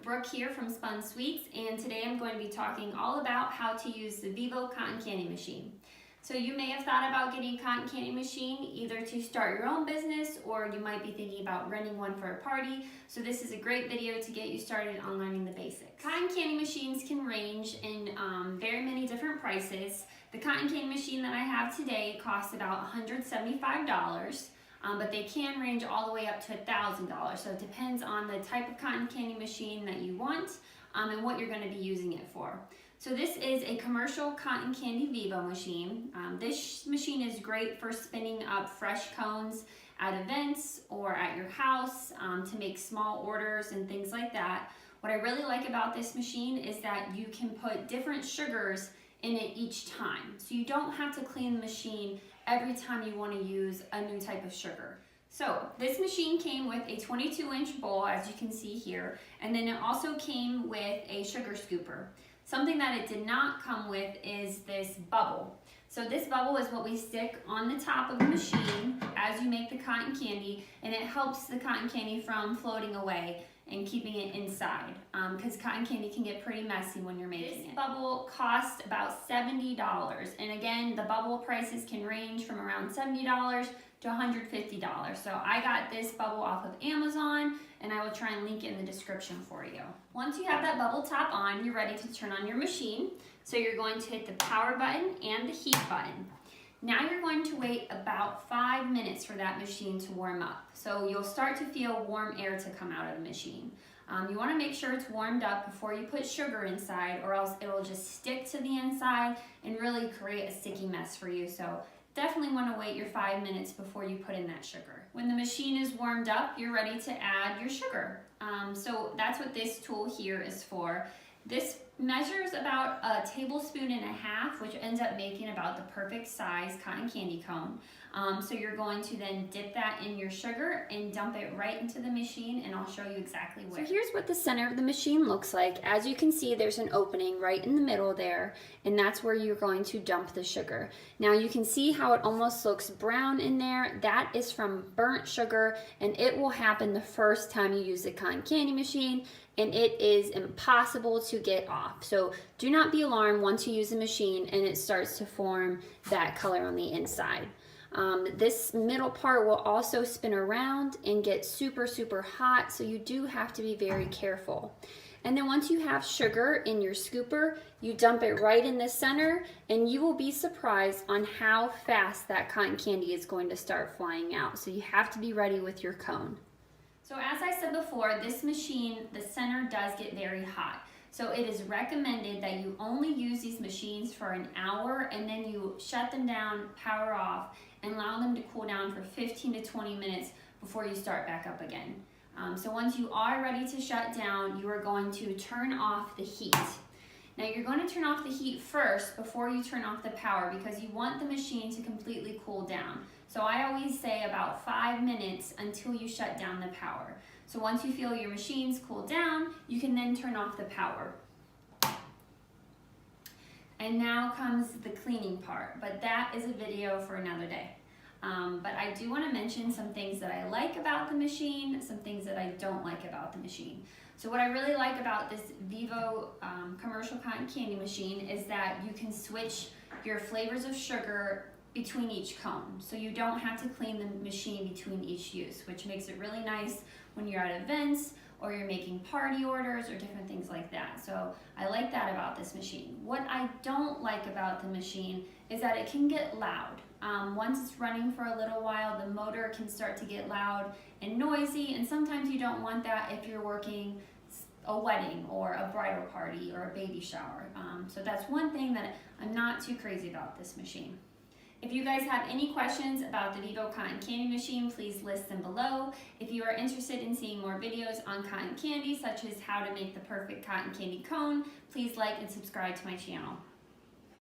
Brooke here from Spun Sweets, and today I'm going to be talking all about how to use the Vivo cotton candy machine. So you may have thought about getting a cotton candy machine either to start your own business, or you might be thinking about renting one for a party. So this is a great video to get you started on learning the basics. Cotton candy machines can range in very many different prices. The cotton candy machine that I have today costs about $175. But they can range all the way up to $1,000. So it depends on the type of cotton candy machine that you want and what you're going to be using it for. So this is a commercial cotton candy Vivo machine. This machine is great for spinning up fresh cones at events or at your house to make small orders and things like that. What I really like about this machine is that you can put different sugars in it each time. So you don't have to clean the machine every time you want to use a new type of sugar. So this machine came with a 22-inch bowl, as you can see here, and then it also came with a sugar scooper. Something that it did not come with is this bubble. So this bubble is what we stick on the top of the machine as you make the cotton candy, and it helps the cotton candy from floating away and keeping it inside, because cotton candy can get pretty messy when you're making it. This bubble cost about $70, and again, the bubble prices can range from around $70 to $150. So I got this bubble off of Amazon, and I will try and link it in the description for you. Once you have that bubble top on, you're ready to turn on your machine. So you're going to hit the power button and the heat button. Now you're going to wait about 5 minutes for that machine to warm up. So you'll start to feel warm air to come out of the machine. You want to make sure it's warmed up before you put sugar inside, or else it will just stick to the inside and really create a sticky mess for you. So definitely want to wait your 5 minutes before you put in that sugar. When the machine is warmed up, you're ready to add your sugar. So that's what this tool here is for. This measures about 1.5 tablespoons, which ends up making about the perfect size cotton candy cone. So you're going to then dip that in your sugar and dump it right into the machine, and I'll show you exactly where. So here's what the center of the machine looks like. As you can see, there's an opening right in the middle there, and that's where you're going to dump the sugar. Now you can see how it almost looks brown in there. That is from burnt sugar, and it will happen the first time you use the cotton candy machine, and it is impossible to get off. So do not be alarmed once you use the machine and it starts to form that color on the inside. This middle part will also spin around and get super hot, so you do have to be very careful. And then once you have sugar in your scooper, you dump it right in the center, and you will be surprised on how fast that cotton candy is going to start flying out. So you have to be ready with your cone. So as I said before, this machine, the center does get very hot. So it is recommended that you only use these machines for an hour, and then you shut them down, power off, and allow them to cool down for 15 to 20 minutes before you start back up again. So once you are ready to shut down, you are going to turn off the heat. Now you're going to turn off the heat first before you turn off the power, because you want the machine to completely cool down. So I always say about 5 minutes until you shut down the power. So once you feel your machines cool down, you can then turn off the power. And now comes the cleaning part, but that is a video for another day. But I do want to mention some things that I like about the machine, some things that I don't like about the machine. So what I really like about this Vivo commercial cotton candy machine is that you can switch your flavors of sugar between each cone. So you don't have to clean the machine between each use, which makes it really nice when you're at events or you're making party orders or different things like that. So I like that about this machine. What I don't like about the machine is that it can get loud. Once it's running for a little while, the motor can start to get loud and noisy, and sometimes you don't want that if you're working a wedding or a bridal party or a baby shower. So that's one thing that I'm not too crazy about this machine. If you guys have any questions about the Vivo cotton candy machine, please list them below. If you are interested in seeing more videos on cotton candy, such as how to make the perfect cotton candy cone, please like and subscribe to my channel.